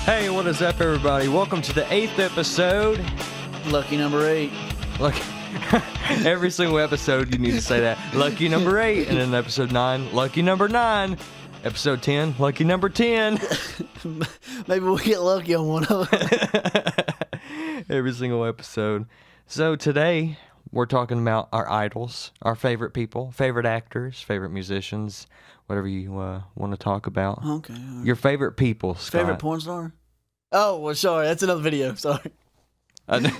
Hey, what is up, everybody? Welcome to the 8th episode. Lucky number 8. Look, every single episode you need to say that. Lucky number 8, and then episode 9, lucky number 9. Episode 10, lucky number 10. Maybe we'll get lucky on one of them. Every single episode. So today, we're talking about our idols, our favorite people, favorite actors, favorite musicians, whatever you want to talk about. Okay. Your favorite people, Scott. Favorite porn star? Oh, well, sorry. That's another video. Sorry. No,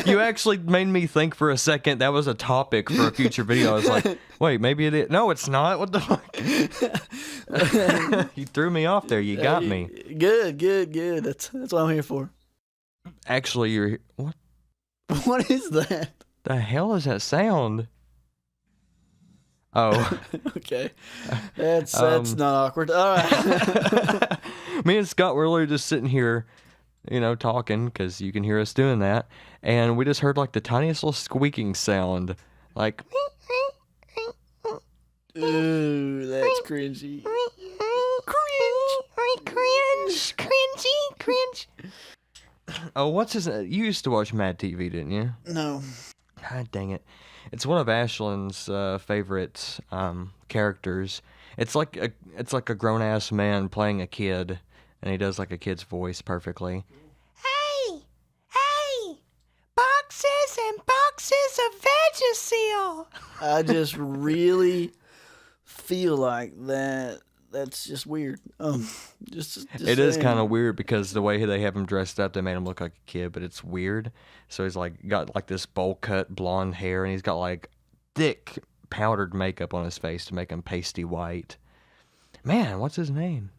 you actually made me think for a second that was a topic for a future video. I was like, wait, maybe it is. No, it's not. What the fuck? You threw me off there. You got me. Good. That's what I'm here for. Actually, you're... What What is that? the hell is that sound? Oh. Okay. That's not awkward. All right. Me and Scott were literally just sitting here, talking, because you can hear us doing that, and we just heard like the tiniest little squeaking sound, like... Ooh, that's cringy. Cringe. Oh, what's his... You used to watch Mad TV, didn't you? No. God dang it. It's one of Ashlyn's favorite characters. It's like a grown-ass man playing a kid, and he does like a kid's voice perfectly. Hey! Boxes and boxes of Vagisil! I just really feel like that's just weird. Just It is saying. kind of weird because the way they have him dressed up, they made him look like a kid, but it's weird. So he's like got like this bowl cut blonde hair, and he's got like thick powdered makeup on his face to make him pasty white. Man, what's his name?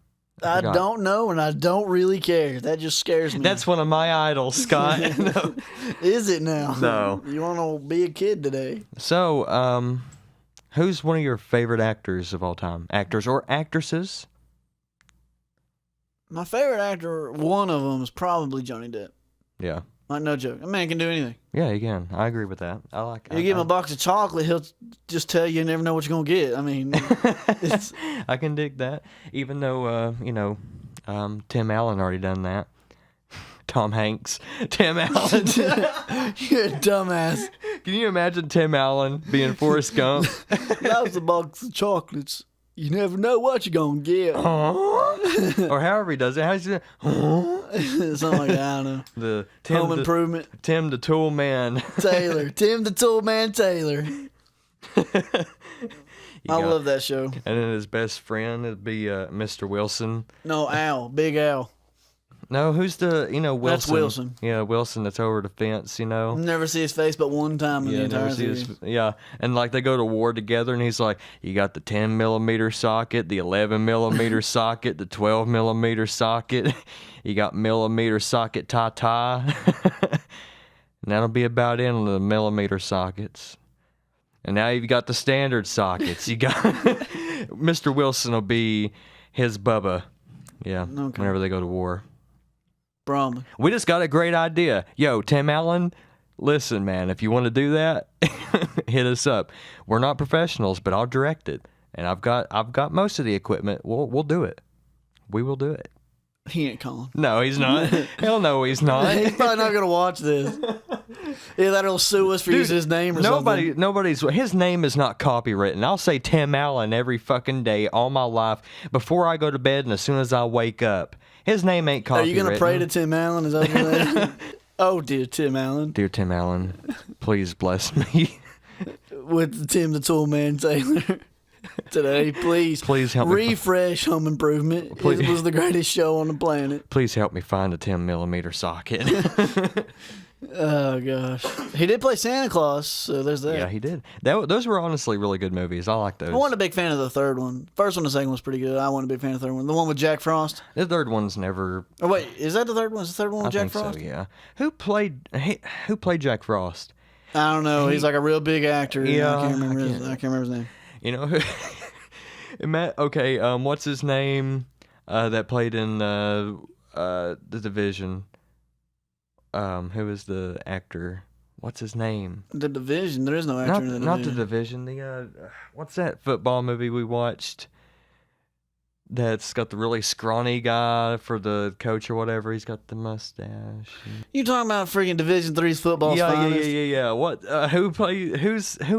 I don't know, and I don't really care. That just scares me. That's one of my idols, Scott. No. Is it now? No. You want to be a kid today? So, who's one of your favorite actors of all time? Actors or actresses? My favorite actor, one of them, is probably Johnny Depp. Yeah. Like, no joke. A man can do anything. Yeah, you can. I agree with that. I like it. You give him a box of chocolate, he'll just tell you never know what you're going to get. I mean, it's... I can dig that. Even though, Tim Allen already done that. Tom Hanks. Tim Allen. You're a dumbass. Can you imagine Tim Allen being Forrest Gump? That was a box of chocolates. You never know what you're going to get. Or however he does it. How's he Something like that, I don't know. The Home Improvement. Tim the Tool Man. Taylor. Tim the Tool Man Taylor. I love that show. And then his best friend would be Mr. Wilson. No, Al. Big Al. No, who's the, Wilson? That's Wilson. Yeah, Wilson that's over the fence, Never see his face but one time in the entire series. And like they go to war together, and he's like, you got the 10 millimeter socket, the 11 millimeter socket, the 12 millimeter socket, you got millimeter socket ta-ta. And that'll be about it on the millimeter sockets. And now you've got the standard sockets. You got Mr. Wilson will be his Bubba. Yeah, Okay. Whenever they go to war. Probably. We just got a great idea. Yo, Tim Allen, listen, man, if you want to do that, hit us up. We're not professionals, but I'll direct it. And I've got most of the equipment. We'll do it. We will do it. He ain't calling. No, he's not. Hell no, he's not. He's probably not going to watch this. Yeah, that'll sue us for using his name or something. His name is not copywritten. I'll say Tim Allen every fucking day all my life before I go to bed and as soon as I wake up. His name ain't copywritten. Are you going to pray to Tim Allen? Is that what you're saying? Oh, dear Tim Allen. Dear Tim Allen, please bless me. With Tim the Tool Man Taylor. Today, please help me. Refresh Home Improvement. It was the greatest show on the planet. Please help me find a 10 millimeter socket. Oh gosh, he did play Santa Claus, so there's that. Yeah, he did. Those were honestly really good movies. I like those. I wasn't a big fan of the third one. First one and the second was pretty good. I wasn't a big fan of the third one. The one with Jack Frost. The third one's never. Oh wait, is that the third one? Is the third one with Jack think Frost? So, yeah. Who played Jack Frost? I don't know. He's like a real big actor. Yeah, I can't remember his name. What's his name? That played in the Division. Who is the actor? What's his name? The Division. There is no actor in the Division. Not the Division. The what's that football movie we watched? that's got the really scrawny guy for the coach or whatever. He's got the mustache. You talking about freaking Division Three's football's finest? Yeah. What? Who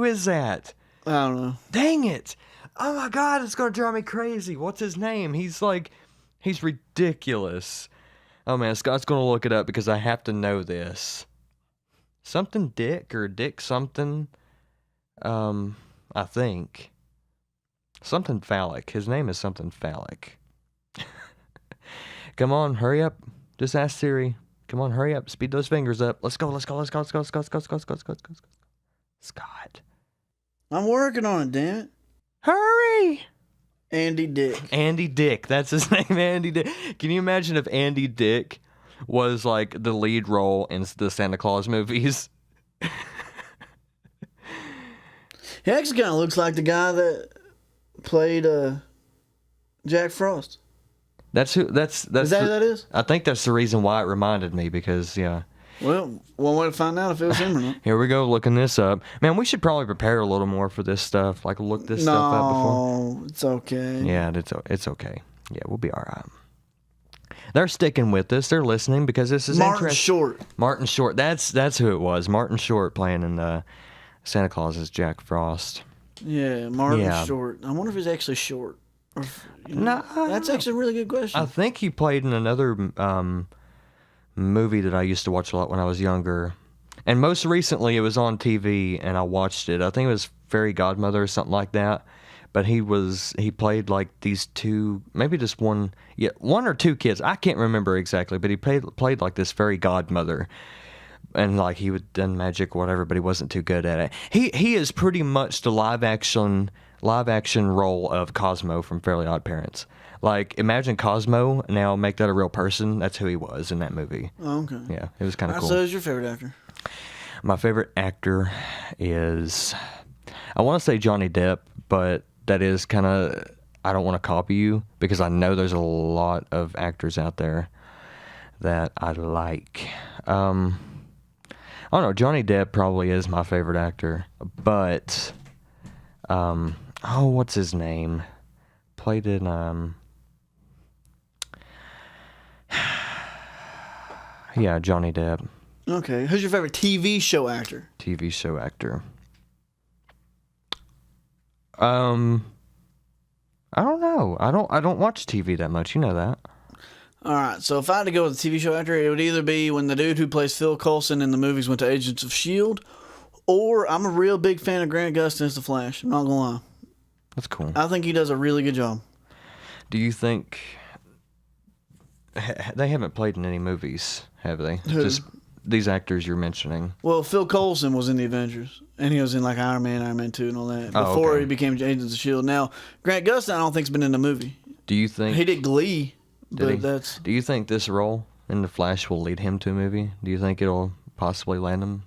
is that? I don't know. Dang it! Oh my God, it's gonna drive me crazy. What's his name? He's ridiculous. Oh man, Scott's gonna look it up because I have to know this. Something Dick or Dick something. I think. Something phallic. His name is something phallic. Come on, hurry up. Just ask Siri. Come on, hurry up. Speed those fingers up. Let's go. Scott. I'm working on it, damn it. Hurry! Andy Dick. Andy Dick. That's his name, Andy Dick. Can you imagine if Andy Dick was like the lead role in the Santa Claus movies? He actually kind of looks like the guy that played Jack Frost. That's Is that who that is? I think that's the reason why it reminded me because, yeah. Well, one way to find out if it was him or not. Here we go, looking this up. Man, we should probably prepare a little more for this stuff. Like, look this stuff up before. No, it's okay. Yeah, it's okay. Yeah, we'll be all right. They're sticking with us. They're listening because this is Martin interesting. Short. Martin Short. That's who it was. Martin Short playing in Santa Claus as Jack Frost. Yeah, Martin Short. I wonder if he's actually short. Or No, that's actually a really good question. I think he played in another movie that I used to watch a lot when I was younger. And most recently it was on TV and I watched it. I think it was Fairy Godmother or something like that. But he played like these two, maybe just one or two kids. I can't remember exactly, but he played like this fairy godmother. And like he would done magic or whatever, but he wasn't too good at it. He is pretty much the live action role of Cosmo from Fairly Odd Parents. Like, imagine Cosmo, now make that a real person. That's who he was in that movie. Oh, okay. Yeah, it was kind of cool. So who's your favorite actor? My favorite actor is, I want to say Johnny Depp, but that is kind of, I don't want to copy you because I know there's a lot of actors out there that I like. I don't know, Johnny Depp probably is my favorite actor, but, what's his name? Played in, yeah, Johnny Depp. Okay. Who's your favorite TV show actor? TV show actor. I don't know. I don't watch TV that much. You know that. All right. So if I had to go with a TV show actor, it would either be when the dude who plays Phil Coulson in the movies went to Agents of S.H.I.E.L.D., or I'm a real big fan of Grant Gustin as the Flash. I'm not gonna lie. That's cool. I think he does a really good job. Do you think they haven't played in any movies, have they? Who? Just these actors you're mentioning. Well, Phil Coulson was in the Avengers, and he was in like Iron Man 2, and all that before okay. he became Agents of S.H.I.E.L.D. Now, Grant Gustin, I don't think's been in a movie. Do you think He did Glee, but that's... Do you think this role in the Flash will lead him to a movie? Do you think it'll possibly land him?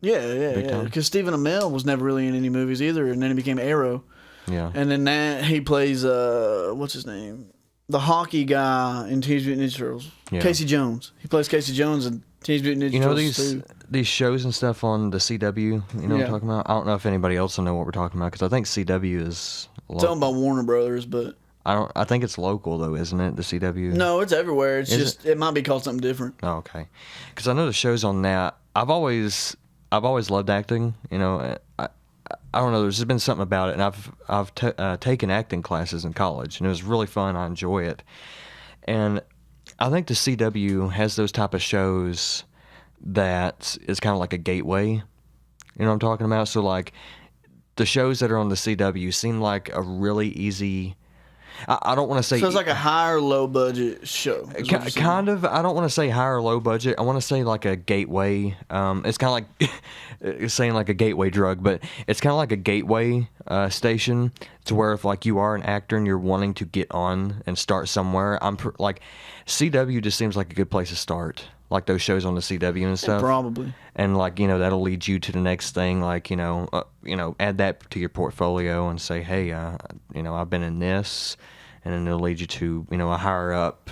Yeah. Because Stephen Amell was never really in any movies either, and then he became Arrow. Yeah. And then that he plays what's his name? The hockey guy in Teenage Mutant Ninja Turtles. Yeah. Casey Jones. He plays Casey Jones in Teenage Mutant Ninja Turtles. These shows and stuff on the CW, you know what I'm talking about? I don't know if anybody else will know what we're talking about because I think CW is talking about Warner Brothers, but I think it's local though, isn't it? The CW. No, it's everywhere. It's it might be called something different. Oh, okay. Because I know the shows on that. I've always loved acting. You know, I don't know. There's just been something about it, and I've taken acting classes in college, and it was really fun. I enjoy it, and I think the CW has those type of shows that is kind of like a gateway. You know what I'm talking about? So like, the shows that are on the CW seem like a really easy. I don't want to say. So it's like a high or low budget show. Kind of. I don't want to say high or low budget. I want to say like a gateway. It's kind of like saying like a gateway drug, but it's kind of like a gateway station to where if like you are an actor and you're wanting to get on and start somewhere, like CW just seems like a good place to start. Like those shows on the CW and stuff. Probably. And like, you know, that'll lead you to the next thing. Like, you know, add that to your portfolio and say, hey, you know, I've been in this, and then it'll lead you to, you know, a higher up,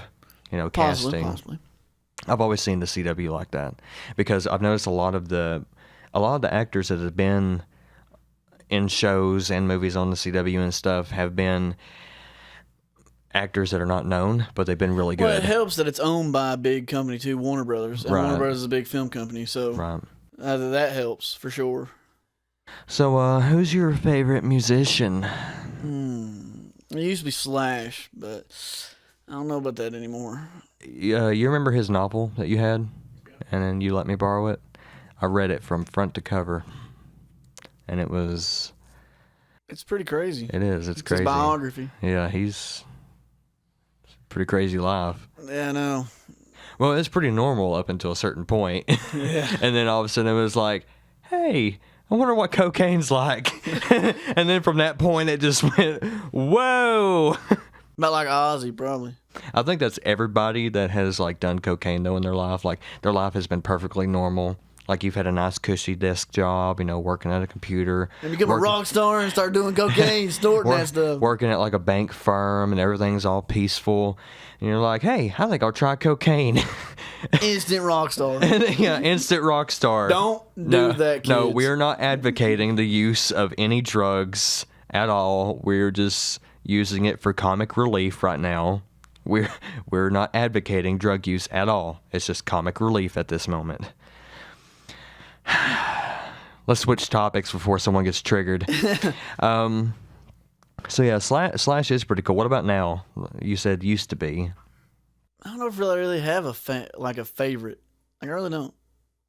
you know, casting. Possibly. I've always seen the CW like that because I've noticed a lot of the actors that have been in shows and movies on the CW and stuff have been actors that are not known, but they've been really Well, it good. helps that it's owned by a big company too, Warner Brothers. And Right. Warner Brothers is a big film company, so Right. that helps for sure. So, who's your favorite musician? It used to be Slash, but I don't know about that anymore. You remember his novel that you had, and then you let me borrow it? I read it from front to cover, and it was. It's pretty crazy. It is. It's His crazy. biography. Yeah, he's pretty crazy live. Yeah, I know. Well, it's pretty normal up until a certain point. Yeah. And then all of a sudden it was like, hey, I wonder what cocaine's like. And then from that point it just went, whoa. About like Ozzy, probably. I think that's everybody that has like done cocaine though in their life. Like their life has been perfectly normal. Like you've had a nice cushy desk job, working at a computer. And become a rock star and start doing cocaine, snorting that stuff. Working at like a bank firm and everything's all peaceful. And you're like, hey, I think I'll try cocaine. Instant rock star. Yeah, instant rock star. Don't do that, kids. No, we're not advocating the use of any drugs at all. We're just using it for comic relief right now. We're not advocating drug use at all. It's just comic relief at this moment. Let's switch topics before someone gets triggered. So yeah, Slash is pretty cool. What about now? You said used to be. I don't know if I really have a favorite. Like, I really don't.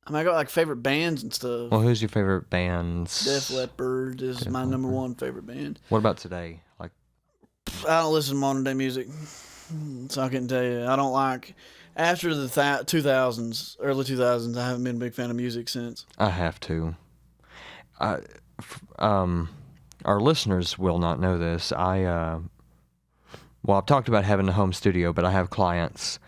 I mean, I got like favorite bands and stuff. Well, who's your favorite bands? Def Leppard is my number one favorite band. What about today? Like, I don't listen to modern day music, so I couldn't tell you. I don't like after the 2000s, early 2000s. I haven't been a big fan of music since. I have to. Our listeners will not know this. Well, I've talked about having a home studio, but I have clients,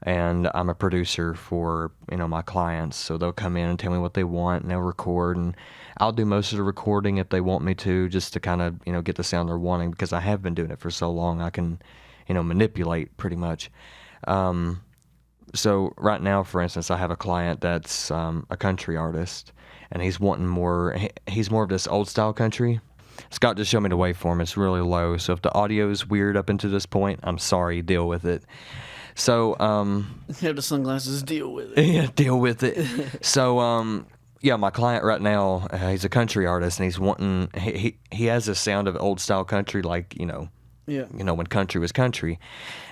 and I'm a producer for, my clients. So they'll come in and tell me what they want, and they'll record, and I'll do most of the recording if they want me to, just to kind of, get the sound they're wanting, because I have been doing it for so long. I can, manipulate pretty much. So right now, for instance, I have a client that's a country artist, and he's wanting more. He's more of this old style country. Scott just showed me the waveform. It's really low, so if the audio is weird up until this point, I'm sorry. Deal with it. So You have the sunglasses. Deal with it. yeah, deal with it. So yeah, my client right now, he's a country artist, and he's wanting. He has a sound of old style country, like Yeah. when country was country.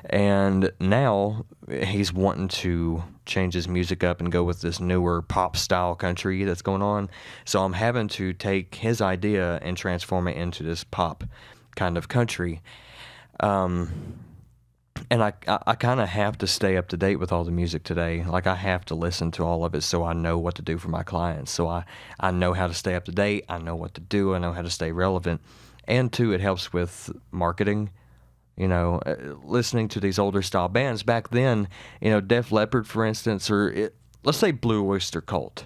And now he's wanting to change his music up and go with this newer pop style country that's going on. So I'm having to take his idea and transform it into this pop kind of country. And I kind of have to stay up to date with all the music today. Like I have to listen to all of it so I know what to do for my clients. So I know how to stay up to date. I know what to do. I know how to stay relevant. And two, it helps with marketing. Listening to these older style bands back then, Def Leppard, for instance, or let's say Blue Oyster Cult,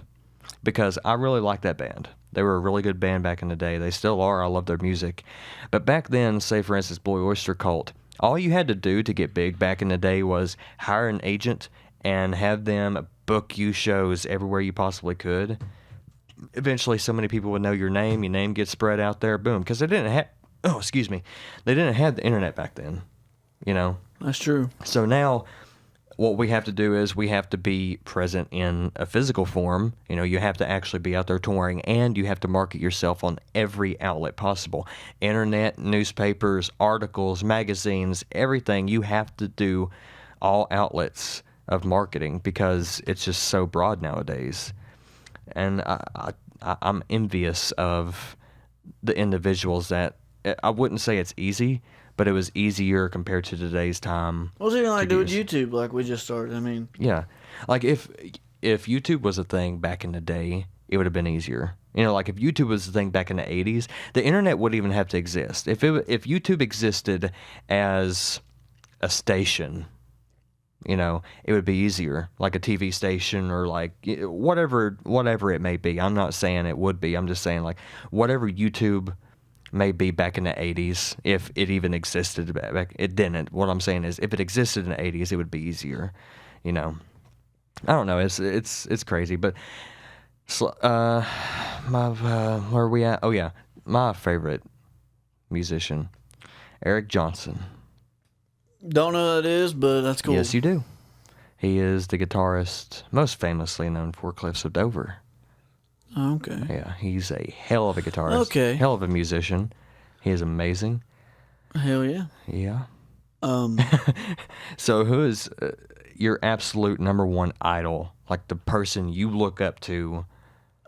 because I really like that band. They were a really good band back in the day. They still are. I love their music. But back then, say for instance, Blue Oyster Cult, all you had to do to get big back in the day was hire an agent and have them book you shows everywhere you possibly could. Eventually, so many people would know your name gets spread out there, boom, because they didn't have. Oh, excuse me. They didn't have the internet back then, That's true. So now what we have to do is we have to be present in a physical form. You have to actually be out there touring, and you have to market yourself on every outlet possible. Internet, newspapers, articles, magazines, everything. You have to do all outlets of marketing because it's just so broad nowadays. And I'm envious of the individuals that, I wouldn't say it's easy, but it was easier compared to today's time. What's it even like doing YouTube like we just started? I mean, yeah, like if YouTube was a thing back in the day, it would have been easier. Like if YouTube was a thing back in the 80s, the internet wouldn't even have to exist. If YouTube existed as a station, it would be easier, like a TV station or like whatever it may be. I'm not saying it would be. I'm just saying like whatever YouTube may be back in the 80s, if it even existed back. It didn't. What I'm saying is if it existed in the 80s, it would be easier. I don't know. It's crazy, but where are we at? Oh yeah, my favorite musician, Eric Johnson. Don't know who that is, but that's cool. Yes, you do. He is the guitarist most famously known for Cliffs of Dover. Okay. Yeah, he's a hell of a guitarist. Okay. Hell of a musician. He is amazing. Hell yeah. Yeah. Um, So who is your absolute number one idol? Like the person you look up to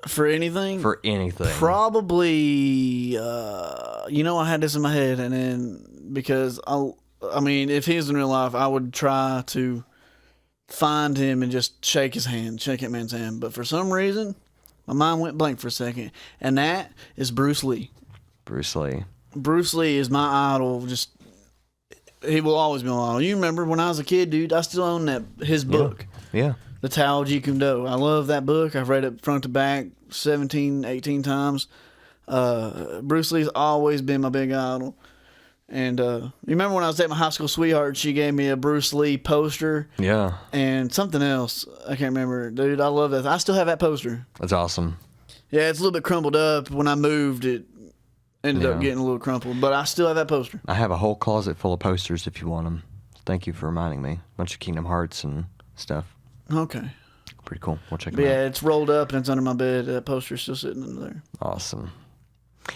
for anything? for anything? Probably, I had this in my head, and then because I mean, if he was in real life, I would try to find him and just shake that man's hand. But for some reason, my mind went blank for a second, and that is Bruce Lee. Bruce Lee. Bruce Lee is my idol. Just he will always be my idol. You remember when I was a kid, dude? I still own his book. Yeah. The Tao Jeet Kune Do. I love that book. I've read it front to back 17, 18 times. Bruce Lee's always been my big idol. And you remember when I was at my high school sweetheart, she gave me a Bruce Lee poster. Yeah. And something else. I can't remember. Dude, I love that. I still have that poster. That's awesome. Yeah, it's a little bit crumpled up. When I moved, it ended up getting a little crumpled. But I still have that poster. I have a whole closet full of posters if you want them. Thank you for reminding me. A bunch of Kingdom Hearts and stuff. Okay. Pretty cool. We'll check But them out. yeah, it's rolled up and it's under my bed. That poster's still sitting under there. Awesome.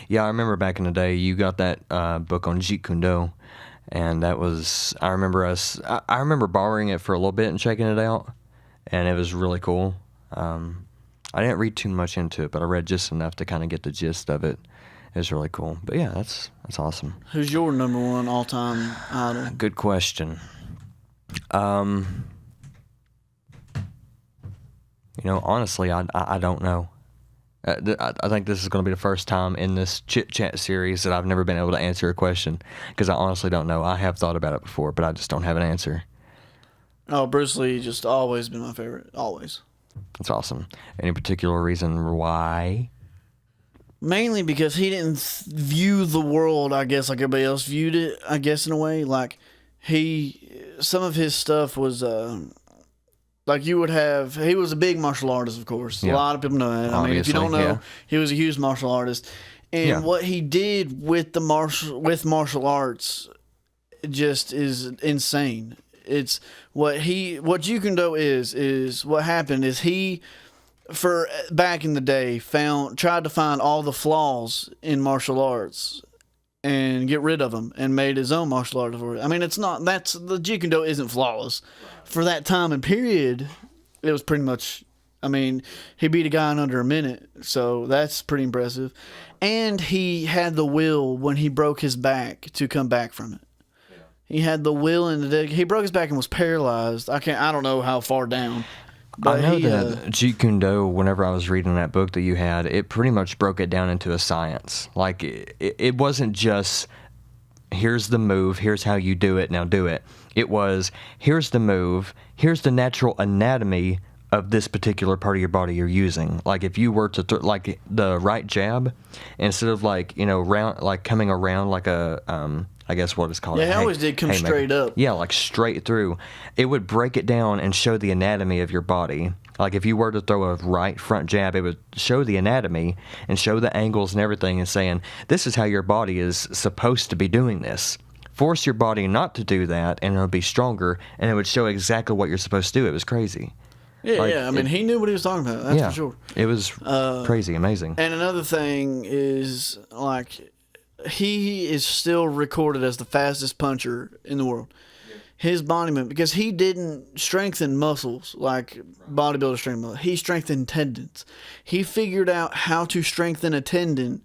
Yeah, I remember back in the day, you got that book on Jeet Kune Do, and that was, I remember borrowing it for a little bit and checking it out, and it was really cool. I didn't read too much into it, but I read just enough to kind of get the gist of it. It was really cool. But yeah, that's awesome. Who's your number one all-time idol? Good question. Honestly, I don't know. I think this is going to be the first time in this Chit Chat series that I've never been able to answer a question because I honestly don't know. I have thought about it before, but I just don't have an answer. Oh, Bruce Lee just always been my favorite. Always. That's awesome. Any particular reason why? Mainly because he didn't view the world, I guess, like everybody else viewed it, I guess, in a way. Like, some of his stuff was, like he was a big martial artist, of course. Yeah. A lot of people know that. I mean, if you don't know, yeah. he was a huge martial artist. And what he did with martial arts just is insane. It's what Jeet Kune Do is what happened is he, for back in the day, tried to find all the flaws in martial arts and get rid of them and made his own martial art for it. I mean, the Jeet Kune Do isn't flawless. For that time and period, it was pretty much, I mean, he beat a guy in under a minute, so that's pretty impressive. And he had the will when he broke his back to come back from it. He had the will and he broke his back and was paralyzed. I don't know how far down. But I know that Jeet Kune Do, whenever I was reading that book that you had, it pretty much broke it down into a science. Like, it wasn't just, here's the move, here's how you do it, now do it. It was, here's the move, here's the natural anatomy of this particular part of your body you're using. Like, if you were to, like, the right jab, instead of, like, round, like, coming around like a, I guess what it's called. Yeah, he always did come straight up. Yeah, like straight through. It would break it down and show the anatomy of your body. Like if you were to throw a right front jab, it would show the anatomy and show the angles and everything and saying, this is how your body is supposed to be doing this. Force your body not to do that and it'll be stronger and it would show exactly what you're supposed to do. It was crazy. Yeah, I mean, he knew what he was talking about. That's for sure. It was crazy, amazing. And another thing is, like, he is still recorded as the fastest puncher in the world. Yeah. His body movement, because he didn't strengthen muscles like bodybuilders strengthen muscles. He strengthened tendons. He figured out how to strengthen a tendon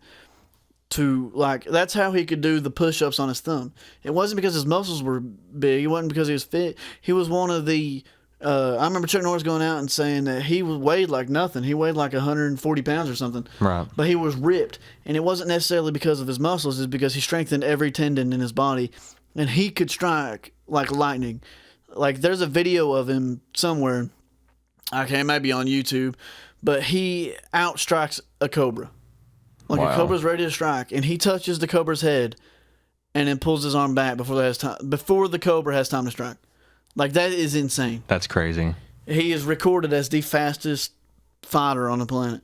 to, like, that's how he could do the push-ups on his thumb. It wasn't because his muscles were big. It wasn't because he was fit. He was one of the... I remember Chuck Norris going out and saying that he weighed like nothing. He weighed like 140 pounds or something. Right. But he was ripped. And it wasn't necessarily because of his muscles. It's because he strengthened every tendon in his body. And he could strike like lightning. Like, there's a video of him somewhere. Okay, it might be on YouTube. But he outstrikes a cobra. Like, a cobra's ready to strike. And he touches the cobra's head and then pulls his arm back before the cobra has time to strike. Like, that is insane. That's crazy. He is recorded as the fastest fighter on the planet.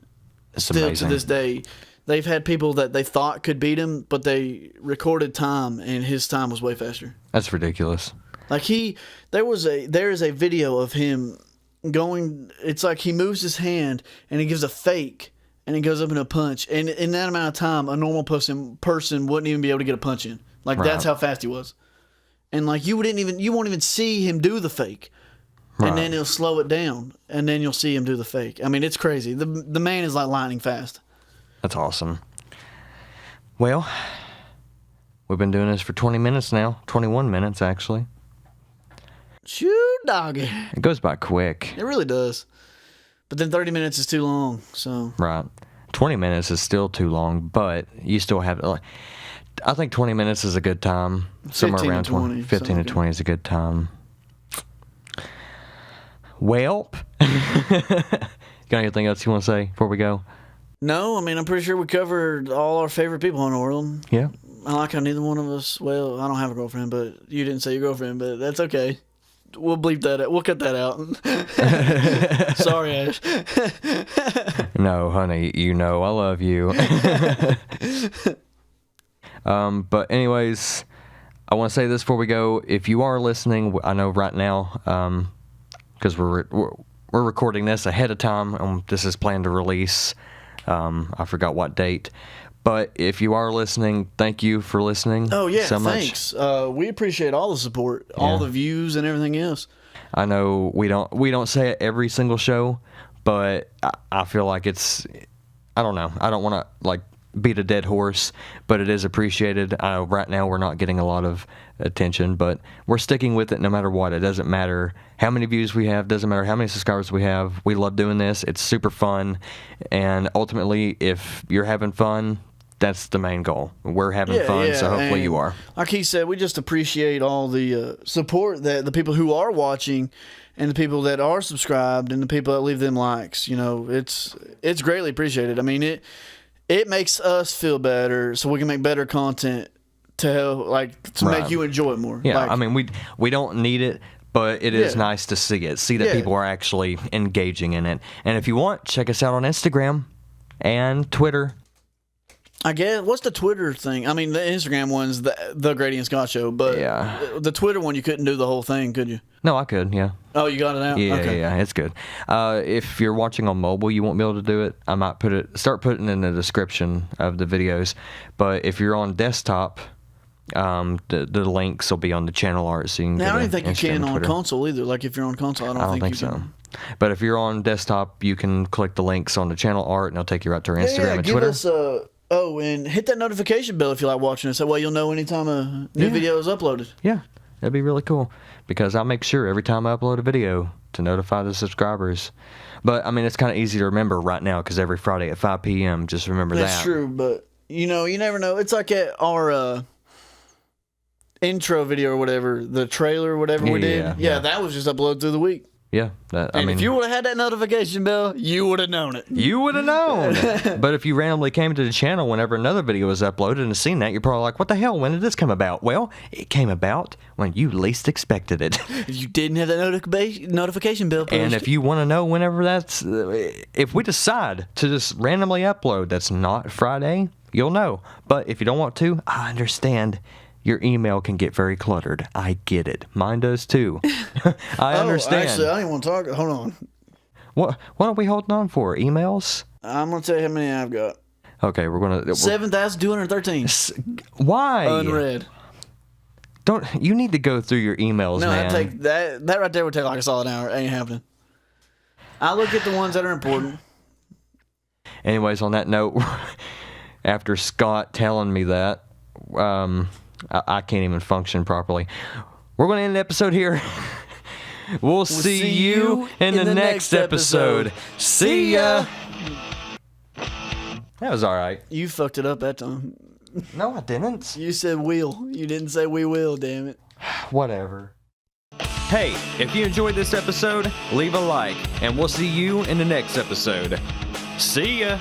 It's Still amazing. to this day. They've had people that they thought could beat him, but they recorded time, and his time was way faster. That's ridiculous. Like there is a video of him going. It's like he moves his hand and he gives a fake and he goes up in a punch. And in that amount of time, a normal person wouldn't even be able to get a punch in. Like that's how fast he was. And like you won't even see him do the fake. And then he'll slow it down, and then you'll see him do the fake. I mean, it's crazy. The man is like lightning fast. That's awesome. Well, we've been doing this for 20 minutes now. 21 minutes, actually. Shoot, doggy. It goes by quick. It really does. But then 30 minutes is too long, so. Right. 20 minutes is still too long, but you still have... I think 20 minutes is a good time. Somewhere around 20. 15 to 20 is a good time. Well, got anything else you want to say before we go? No, I mean, I'm pretty sure we covered all our favorite people in the world. Yeah. I like how neither one of us, well, I don't have a girlfriend, but you didn't say your girlfriend, but that's okay. We'll bleep that out. We'll cut that out. Sorry, Ash. No, honey, you know I love you. But anyways, I want to say this before we go. If you are listening, I know right now, because we're recording this ahead of time. This is planned to release. I forgot what date. But if you are listening, thank you for listening. Oh yeah, so thanks. We appreciate all the support, all the views, and everything else. I know we don't say it every single show, but I feel like it's. I don't know. I don't want to beat a dead horse, but it is appreciated. Right now we're not getting a lot of attention, but we're sticking with it no matter what. It doesn't matter how many views we have, doesn't matter how many subscribers we have. We love doing this. It's super fun, and ultimately if you're having fun, that's the main goal. We're having fun, so hopefully you are. Like he said, we just appreciate all the support that the people who are watching and the people that are subscribed and the people that leave them likes. You know, it's greatly appreciated. I mean, it makes us feel better so we can make better content to help, make you enjoy it more. Yeah, I mean, we don't need it, but it is nice to see it. See that people are actually engaging in it. And if you want, check us out on Instagram and Twitter. I guess, what's the Twitter thing? I mean, the Instagram one's the Grady and Scott Show, but the Twitter one, you couldn't do the whole thing, could you? No, I could, yeah. Oh, you got it out? Yeah, okay. Yeah, it's good. If you're watching on mobile, you won't be able to do it. I might start putting it in the description of the videos. But if you're on desktop, the links will be on the channel art, so you can Now, I don't think you Instagram, can on Twitter. console either. Like, if you're on console, I don't think so. can. But if you're on desktop, you can click the links on the channel art, and it'll take you right to our Instagram and give Twitter. Us, and hit that notification bell if you like watching us. That way you'll know anytime a new video is uploaded. Yeah, that'd be really cool. Because I'll make sure every time I upload a video to notify the subscribers. But, I mean, it's kind of easy to remember right now because every Friday at 5 p.m., just remember that. That's true, but, you never know. It's like at our intro video or whatever, the trailer or whatever we did. Yeah, that was just uploaded through the week. Yeah. If you would have had that notification bell, you would have known it. You would have known. But if you randomly came to the channel whenever another video was uploaded and seen that, you're probably like, what the hell? When did this come about? Well, it came about when you least expected it. You didn't have that notification bell pushed. And if you want to know whenever if we decide to just randomly upload that's not Friday, you'll know. But if you don't want to, I understand. Your email can get very cluttered. I get it. Mine does too. I understand. Actually, I didn't want to talk. Hold on. What are we holding on for? Emails? I'm going to tell you how many I've got. Okay, we're going to... 7,213. Why? Unread. You need to go through your emails, man. No, that right there would take like a solid hour. It ain't happening. I look at the ones that are important. Anyways, on that note, after Scott telling me that, I can't even function properly. We're going to end the episode here. We'll see you in the next episode. See ya. That was all right. You fucked it up that time. No, I didn't. You said we'll. You didn't say we will, damn it. Whatever. Hey, if you enjoyed this episode, leave a like, and we'll see you in the next episode. See ya.